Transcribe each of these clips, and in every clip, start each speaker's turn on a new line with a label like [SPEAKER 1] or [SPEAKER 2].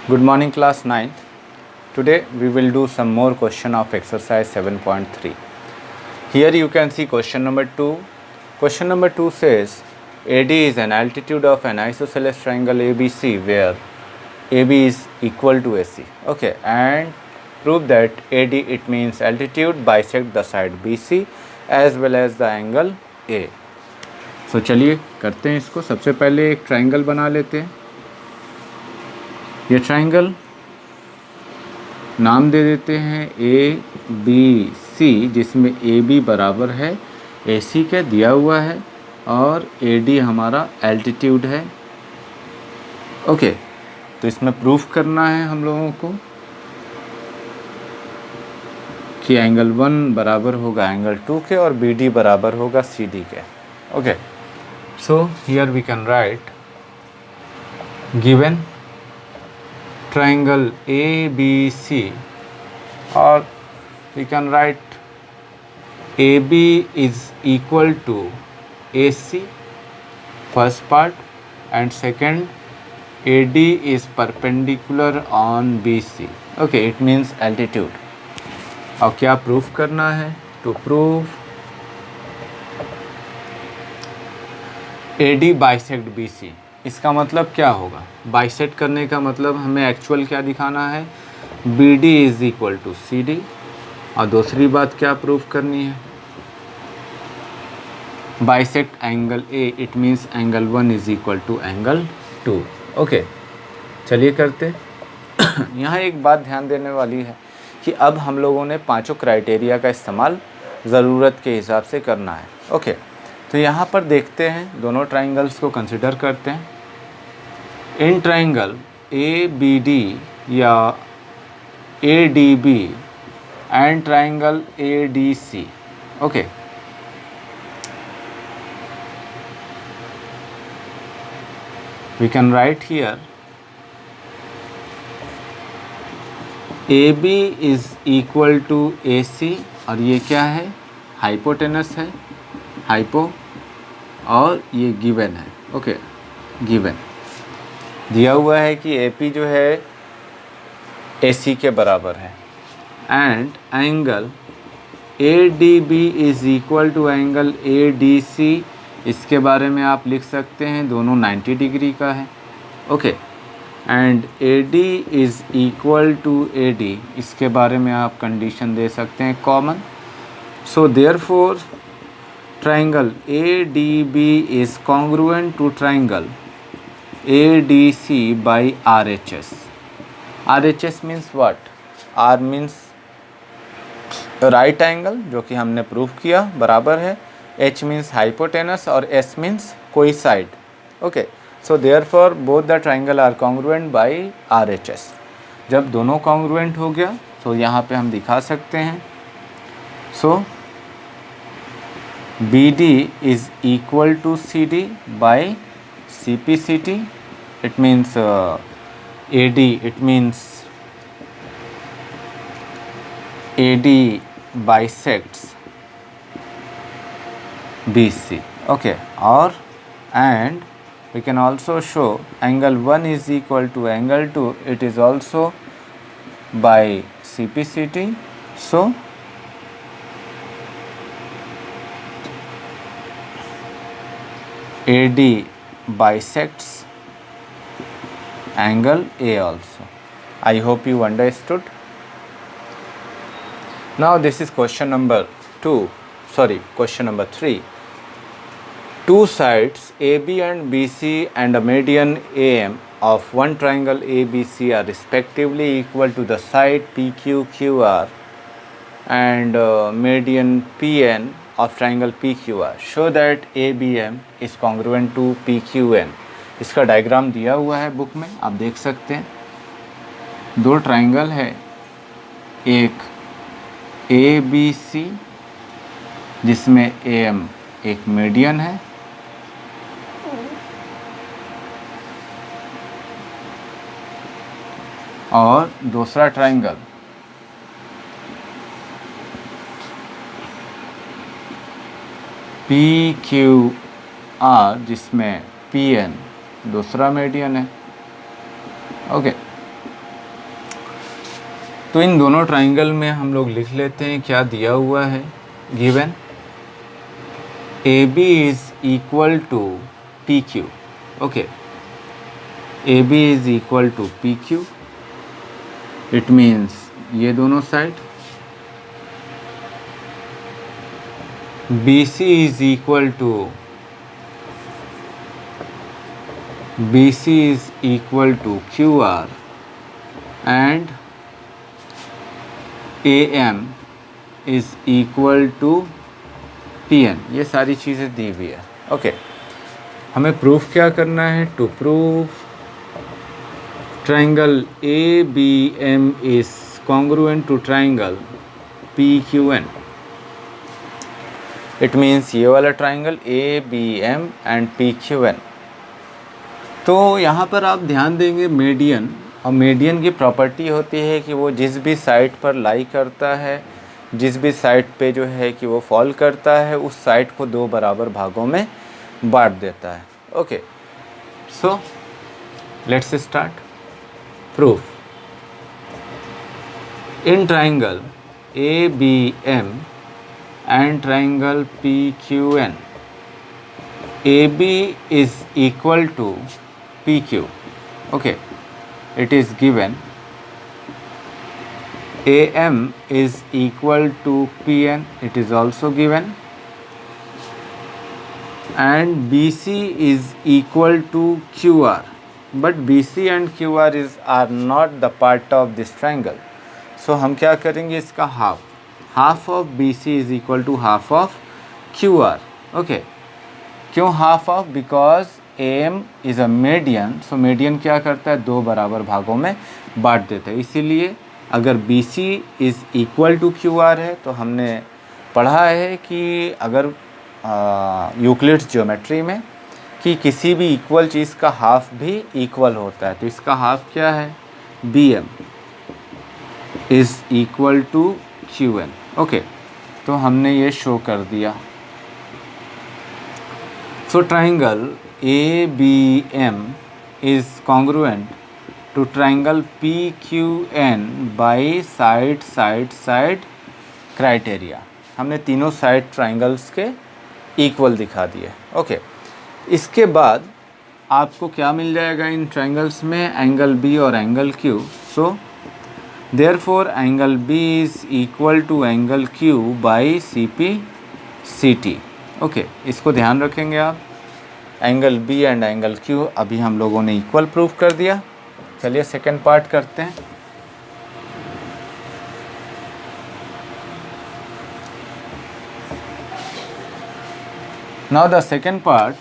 [SPEAKER 1] Good morning class 9th. Today we will do some more question of exercise 7.3. Here you can see question number 2. Question number 2 says AD is an altitude of an isosceles triangle ABC where AB is equal to AC. Okay, and prove that AD it means altitude bisect the side BC as well as the angle A. So चलिए करते हैं इसको. सबसे पहले एक triangle बना लेते हैं. ये ट्राइंगल नाम दे देते हैं ABC, जिसमें AB बराबर है AC के दिया हुआ है और AD हमारा एल्टीट्यूड है. ओके, तो इसमें प्रूफ करना है हम लोगों को कि एंगल 1 बराबर होगा एंगल 2 के और BD बराबर होगा CD के. Okay, so here we can write given triangle ABC, or we can write AB is equal to AC first part and second AD is perpendicular on BC. Okay, it means altitude. अब क्या proof करना है? To prove AD bisect BC. इसका मतलब क्या होगा? Bisect करने का मतलब हमें एक्चुअल क्या दिखाना है? BD is equal to CD. और दूसरी बात क्या प्रूफ करनी है? Bisect angle A, it means angle 1 is equal to angle 2. Okay, चलिए करते. यहाँ एक बात ध्यान देने वाली है कि अब हम लोगों ने पांचों क्राइटेरिया का इस्तेमाल ज़रूरत के हिसाब से करना है. ओके, तो यहाँ पर देखते हैं, दोनों ट्राइंगल्स को कंसिडर करते हैं. इन ट्राइंगल ABD या ADB and triangle ADC. Okay, we can write here AB is equal to AC, और ये क्या है? हाइपोटेनस है, हाइपो, और ये गिवन है. ओके, गिवन दिया हुआ है कि AP जो है AC के बराबर है and angle ADB is equal to angle ADC. इसके बारे में आप लिख सकते हैं दोनों 90 डिग्री का है. Okay, and AD is equal to AD, इसके बारे में आप कंडीशन दे सकते हैं common. So therefore triangle ADB is congruent to triangle ADC by RHS. RHS means what? R means right angle, जो कि हमने प्रूव किया बराबर है. H means hypotenuse और S means कोई side. Okay, so therefore both the triangle are congruent by RHS. जब दोनों congruent हो गया तो यहाँ पे हम दिखा सकते हैं. So BD is equal to CD by CPCT. It means AD, it means AD bisects BC. Okay, or and we can also show angle 1 is equal to angle 2. It is also by CPCT. So AD bisects angle A also. I hope you understood. Now this is question number 3. Two sides AB and BC and a median AM of one triangle ABC are respectively equal to the side PQQR and median PN of triangle PQR. Show that ABM is congruent to PQN. इसका diagram दिया हुआ है book में, आप देख सकते हैं. दो ट्राइंगल है, एक ABC जिसमें AM एक मीडियन है और दूसरा ट्राइंगल PQR जिसमें PN दूसरा मीडियन है. ओके, तो इन दोनों ट्राइंगल में हम लोग लिख लेते हैं क्या दिया हुआ है, given A B is equal to P Q. Okay, A B is equal to P Q, it means ये दोनों side, B C is equal to BC is equal to QR and AM is equal to PN। ये सारी चीज़ें दी हुई है। Okay, हमें proof क्या करना है? To prove triangle ABM is congruent to triangle PQN। It means ये वाला ट्राइंगल ABM and PQN। तो यहाँ पर आप ध्यान देंगे मीडियन, और मीडियन की प्रॉपर्टी होती है कि वो जिस भी साइड पर लाई करता है, जिस भी साइड पे जो है कि वो फॉल करता है, उस साइड को दो बराबर भागों में बांट देता है। Okay, so let's start proof. In triangle ABM and triangle PQN, AB is equal to PQ। okay, it is given AM is equal to PN, it is also given, and BC is equal to QR, but BC and QR are not the part of this triangle। so हम क्या करेंगे, इसका half of BC is equal to half of QR। okay, क्यों half of? Because AM is a median, so median क्या करता है, दो बराबर भागों में बांट देता है। इसीलिए अगर BC is equal to QR है, तो हमने पढ़ा है कि अगर यूक्लिड्स ज्योमेट्री में कि किसी भी इक्वल चीज़ का हाफ भी इक्वल होता है, तो इसका हाफ क्या है, BM is equal to QN। Okay, तो हमने ये शो कर दिया। So triangle ABM is congruent to triangle PQN by side criteria। हमने तीनों साइड ट्राइंगल्स के इक्वल दिखा दिए। ओके, इसके बाद आपको क्या मिल जाएगा इन ट्राइंगल्स में, एंगल B और angle Q। So therefore angle B is equal to angle Q by CP/CT। Okay, इसको ध्यान रखेंगे आप। Angle B and angle Q अभी हम लोगों ने इक्वल प्रूफ कर दिया। चलिए सेकंड पार्ट करते हैं। Now the second part,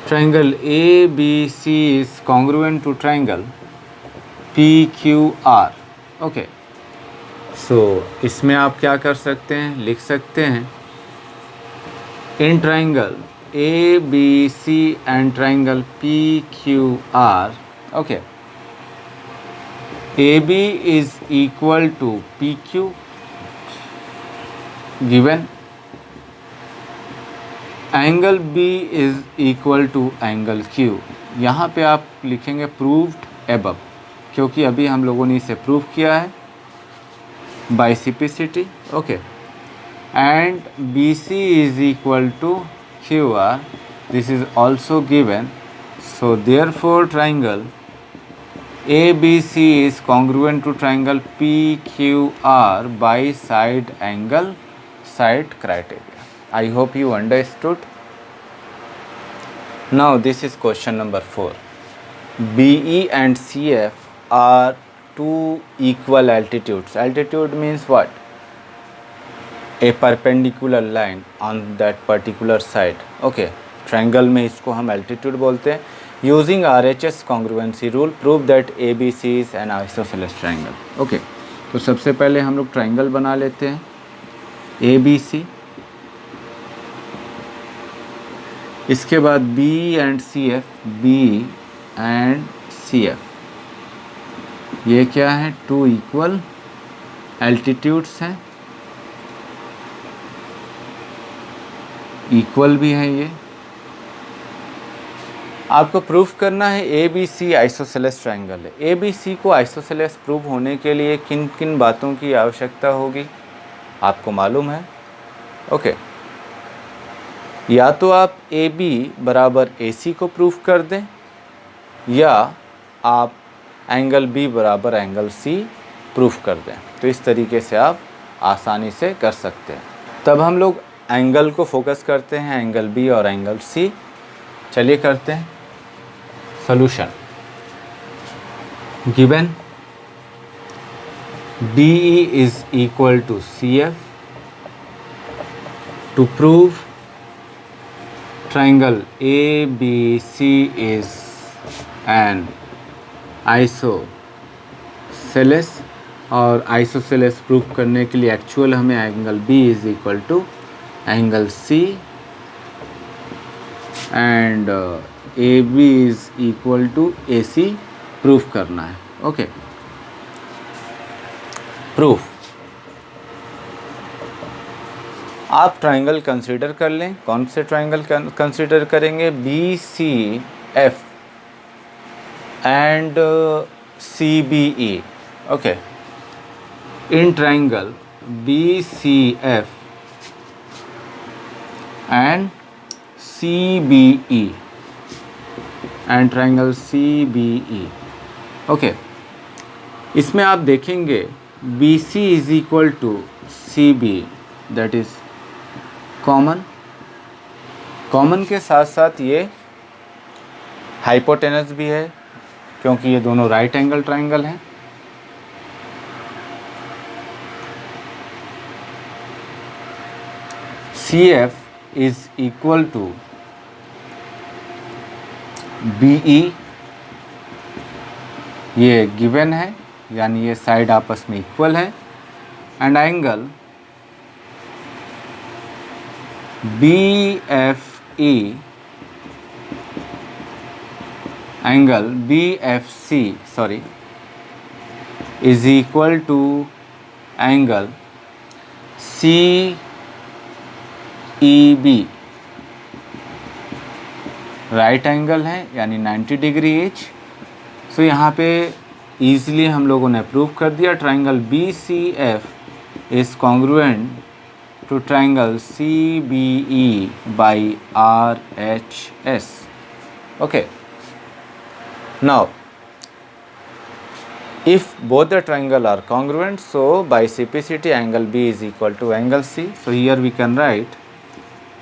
[SPEAKER 1] triangle ABC is congruent to triangle PQR। Okay, so इसमें आप क्या कर सकते हैं, लिख सकते हैं in triangle ABC and triangle PQR, okay, AB is equal to PQ given, angle B is equal to angle Q। यहाँ पे आप लिखेंगे proved above, क्योंकि अभी हम लोगों ने इसे प्रूव किया है by CP/CT। Okay, and BC is equal to QR, this is also given। so therefore triangle ABC is congruent to triangle PQR by side criteria। I hope you understood। now this is question number 4। BE and CF are two equal altitudes। altitude means what? a perpendicular line on that particular side। okay, triangle में इसको हम altitude बोलते हैं। using RHS congruency rule prove that ABC is an isosceles triangle। okay, तो सबसे पहले हम लोग triangle बना लेते हैं ABC, इसके बाद B and CF, ये क्या है, टू इक्वल एल्टीट्यूड्स हैं, इक्वल भी है ये। आपको प्रूफ करना है A B C isosceles triangle है। ए बी सी को आइसोसेलेस प्रूफ होने के लिए किन किन बातों की आवश्यकता होगी आपको मालूम है। ओके, या तो आप ए बी बराबर ए सी को प्रूफ कर दें, या आप एंगल बी बराबर एंगल सी प्रूफ कर दें। तो इस तरीके से आप आसानी से कर सकते हैं। तब हम लोग एंगल को फोकस करते हैं, एंगल बी और एंगल सी। चलिए करते हैं solution. Given DE is equal to CF, to prove triangle ABC is an isosceles, और आइसोसेलेस प्रूफ करने के लिए एक्चुअल हमें angle B is equal to angle C and AB is equal to AC proof करना है। Okay, proof. आप triangle consider कर लें। कौन से ट्राइंगल कंसीडर करेंगे? BCF and CBE। Okay, in triangle BCF and CBE and triangle CBE। Okay, इसमें आप देखेंगे BC is equal to CB, that is common. Common के साथ साथ ये हाइपोटेनस भी है, क्योंकि ये दोनों राइट एंगल ट्राइंगल हैं। CF is equal to BE, ये गिवन है, यानी ये साइड आपस में इक्वल है। And angle BFE, angle BFC sorry is equal to angle CEB, right angle है, यानी 90 डिग्री ईच। सो यहाँ पे ईजिली हम लोगों ने प्रूव कर दिया triangle BCF is congruent to triangle CBE by RHS। Okay, now if both the triangle are congruent, so by CPCT angle B is equal to angle C. So here we can write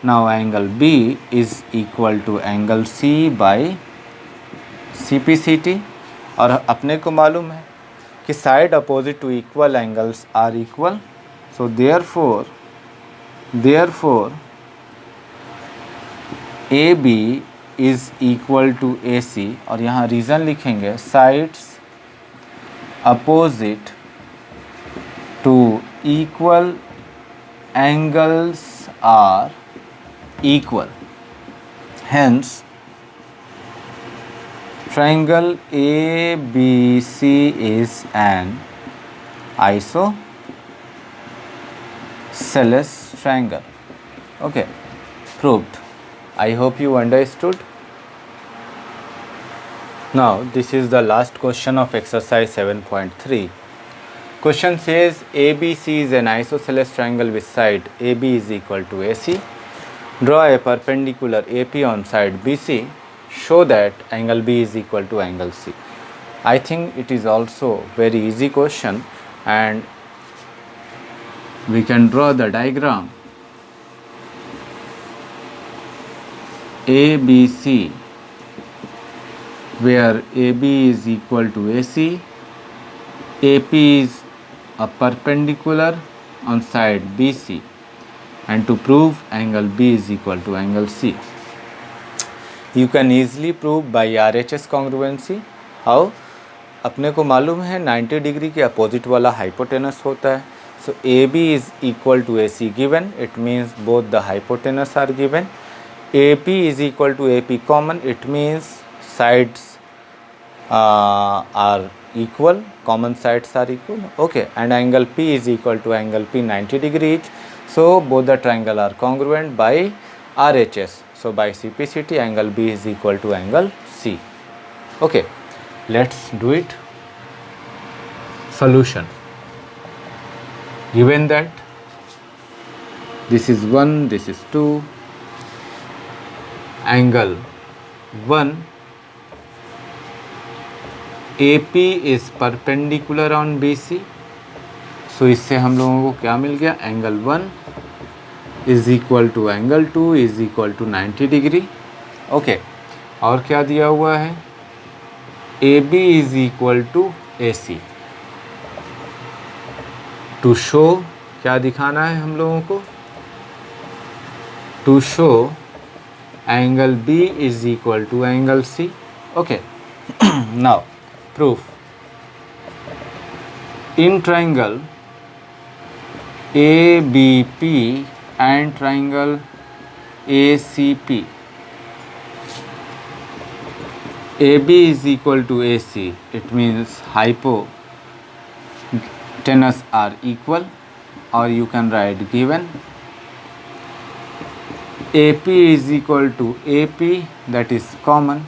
[SPEAKER 1] now angle B is equal to angle C by CPCT। और अपने को मालूम है कि side opposite to equal angles are equal. So therefore AB is equal to AC, और यहाँ reason लिखेंगे sides opposite to equal angles are equal, hence triangle ABC is an isosceles triangle. Okay, proved. I hope you understood. Now this is the last question of exercise 7.3. Question says ABC is an isosceles triangle with side AB is equal to AC. Draw a perpendicular AP on side BC. Show that angle B is equal to angle C. I think it is also very easy question, and we can draw the diagram. ABC, where AB is equal to AC, AP is a perpendicular on side BC, and to prove angle B is equal to angle C. You can easily prove by RHS congruency. How? अपने को मालूम है 90 degree के opposite वाला hypotenuse होता है। सो AB is equal to AC given, it means both the hypotenuse are given. AP is equal to AP common, it means sides are equal, common sides are equal. Okay, and angle P is equal to angle P 90 degree each. So both the triangle are congruent by RHS. So So by CPCT, angle B is equal to angle C. Okay, let's do it. Solution. Given that this is 1, this is 2, angle 1 AP is perpendicular on BC. सो इससे हम लोगों को क्या मिल गया, angle 1 is equal to angle 2 is equal to 90 degree. Okay, और क्या दिया हुआ है, AB is equal to AC. To show क्या दिखाना है हम लोगों को, to show angle B is equal to angle C. Okay, now proof. In triangle ABP and triangle ACP, AB is equal to AC. It means hypotenuse are equal, or you can write given. AP is equal to AP, that is common,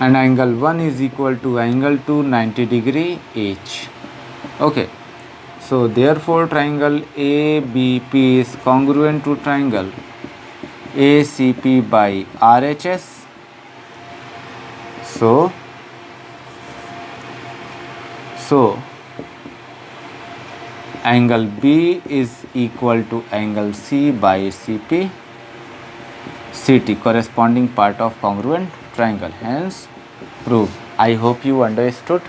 [SPEAKER 1] and angle 1 is equal to angle 2 90 degree each. Okay, so therefore triangle ABP is congruent to triangle ACP by RHS. So angle B is equal to angle C by CT, corresponding part of congruent triangle. Hence proved. I hope you understood.